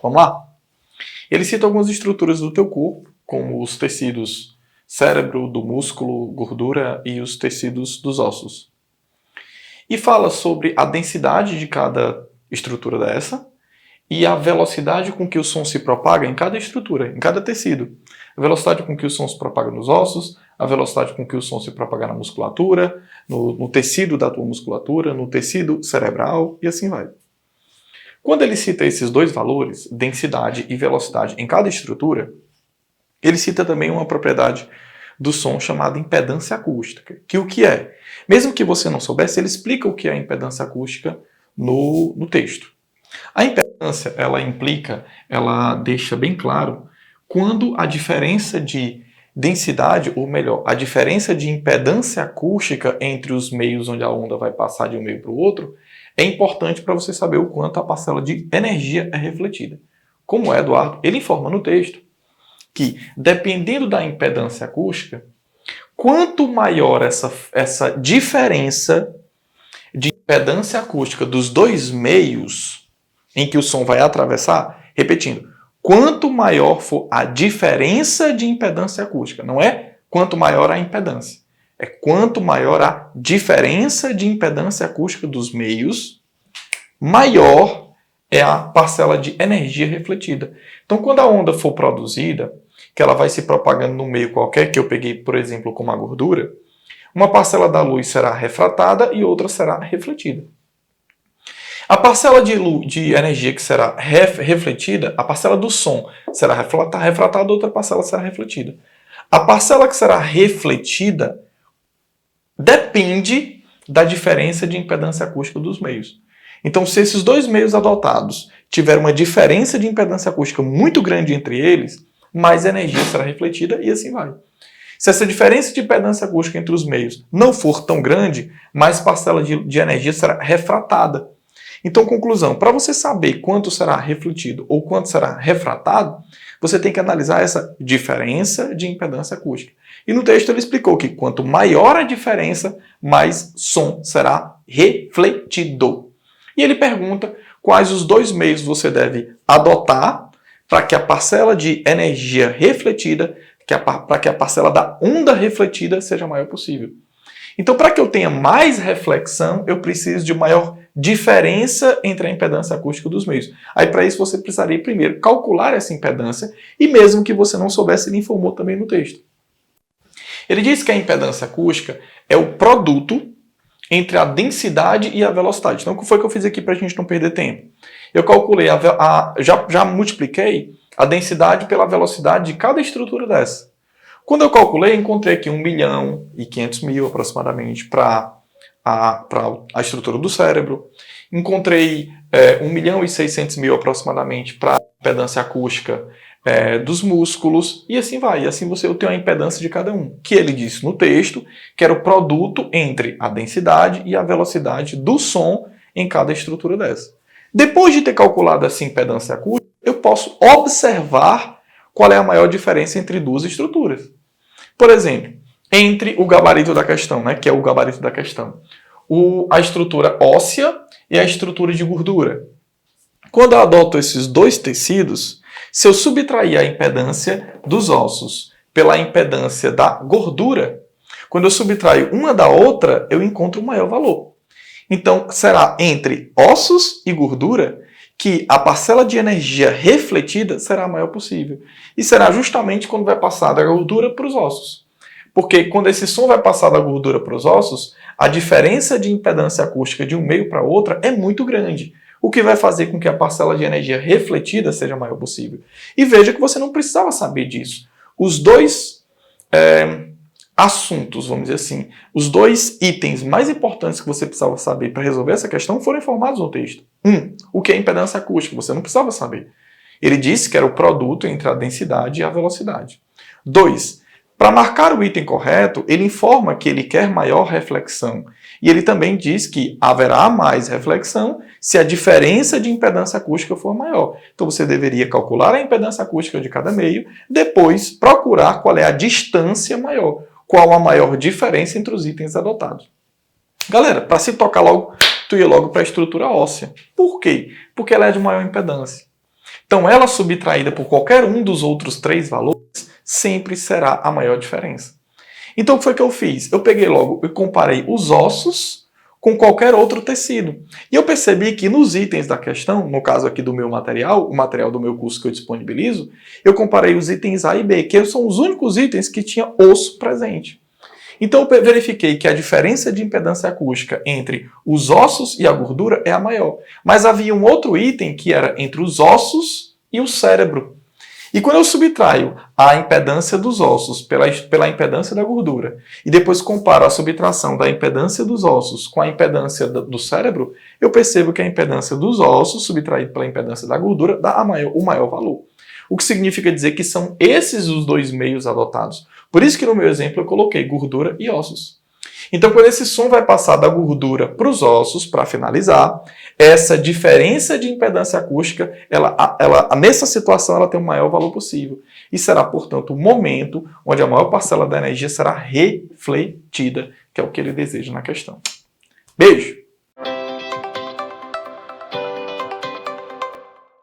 Vamos lá? Ele cita algumas estruturas do teu corpo, como os tecidos cérebro, do músculo, gordura e os tecidos dos ossos. E fala sobre a densidade de cada estrutura dessa e a velocidade com que o som se propaga em cada estrutura, em cada tecido. A velocidade com que o som se propaga nos ossos, a velocidade com que o som se propaga na musculatura, no tecido da tua musculatura, no tecido cerebral e assim vai. Quando ele cita esses dois valores, densidade e velocidade em cada estrutura, ele cita também uma propriedade do som chamada impedância acústica. Que o que é? Mesmo que você não soubesse, ele explica o que é a impedância acústica no texto. A impedância, ela deixa bem claro quando a diferença de densidade, ou melhor, a diferença de impedância acústica entre os meios onde a onda vai passar de um meio para o outro é importante para você saber o quanto a parcela de energia é refletida. Como é, Eduardo? Ele informa no texto que, dependendo da impedância acústica, quanto maior essa diferença de impedância acústica dos dois meios em que o som vai atravessar, repetindo, quanto maior for a diferença de impedância acústica, não é quanto maior a impedância, é quanto maior a diferença de impedância acústica dos meios, maior é a parcela de energia refletida. Então, quando a onda for produzida, que ela vai se propagando num meio qualquer, que eu peguei, por exemplo, como a gordura, uma parcela da luz será refratada e outra será refletida. A parcela de energia que será refletida, a parcela do som será refratada, outra parcela será refletida. A parcela que será refletida depende da diferença de impedância acústica dos meios. Então, se esses dois meios adotados tiverem uma diferença de impedância acústica muito grande entre eles, mais energia será refletida e assim vai. Se essa diferença de impedância acústica entre os meios não for tão grande, mais parcela de energia será refratada. Então, conclusão, para você saber quanto será refletido ou quanto será refratado, você tem que analisar essa diferença de impedância acústica. E no texto ele explicou que quanto maior a diferença, mais som será refletido. E ele pergunta quais os dois meios você deve adotar para que a parcela de energia refletida, para que a parcela da onda refletida seja a maior possível. Então, para que eu tenha mais reflexão, eu preciso de maior diferença entre a impedância acústica dos meios. Aí, para isso, você precisaria primeiro calcular essa impedância, e mesmo que você não soubesse, ele informou também no texto. Ele diz que a impedância acústica é o produto entre a densidade e a velocidade. Então, o que foi que eu fiz aqui para a gente não perder tempo? Eu calculei, já multipliquei a densidade pela velocidade de cada estrutura dessa. Quando eu calculei, encontrei aqui 1.500.000 aproximadamente para a estrutura do cérebro. Encontrei 1.600.000 aproximadamente para a impedância acústica dos músculos, e assim vai. E assim eu tenho a impedância de cada um, que ele disse no texto, que era o produto entre a densidade e a velocidade do som em cada estrutura dessa. Depois de ter calculado essa impedância acústica, eu posso observar qual é a maior diferença entre duas estruturas. Por exemplo, entre o gabarito da questão, né, que é o gabarito da questão, a estrutura óssea e a estrutura de gordura. Quando eu adoto esses dois tecidos, se eu subtrair a impedância dos ossos pela impedância da gordura, quando eu subtraio uma da outra, eu encontro um maior valor. Então, será entre ossos e gordura que a parcela de energia refletida será a maior possível. E será justamente quando vai passar da gordura para os ossos. Porque quando esse som vai passar da gordura para os ossos, a diferença de impedância acústica de um meio para outra é muito grande. O que vai fazer com que a parcela de energia refletida seja a maior possível. E veja que você não precisava saber disso. Os dois assuntos, vamos dizer assim, os dois itens mais importantes que você precisava saber para resolver essa questão foram informados no texto. O que é impedância acústica? Você não precisava saber. Ele disse que era o produto entre a densidade e a velocidade. 2. Para marcar o item correto, ele informa que ele quer maior reflexão. E ele também diz que haverá mais reflexão se a diferença de impedância acústica for maior. Então você deveria calcular a impedância acústica de cada meio, depois procurar qual é a distância maior, qual a maior diferença entre os itens adotados. Galera, para se tocar logo, tu ia logo para a estrutura óssea. Por quê? Porque ela é de maior impedância. Então, ela subtraída por qualquer um dos outros 3 valores sempre será a maior diferença. Então, o que foi que eu fiz? Eu peguei logo e comparei os ossos com qualquer outro tecido. E eu percebi que nos itens da questão, no caso aqui do meu material, o material do meu curso que eu disponibilizo, eu comparei os itens A e B, que são os únicos itens que tinha osso presente. Então eu verifiquei que a diferença de impedância acústica entre os ossos e a gordura é a maior. Mas havia um outro item que era entre os ossos e o cérebro. E quando eu subtraio a impedância dos ossos pela impedância da gordura e depois comparo a subtração da impedância dos ossos com a impedância do cérebro, eu percebo que a impedância dos ossos subtraída pela impedância da gordura dá o maior valor. O que significa dizer que são esses os 2 meios adotados. Por isso que no meu exemplo eu coloquei gordura e ossos. Então, quando esse som vai passar da gordura para os ossos, para finalizar, essa diferença de impedância acústica, nessa situação, ela tem o maior valor possível. E será, portanto, o momento onde a maior parcela da energia será refletida, que é o que ele deseja na questão. Beijo!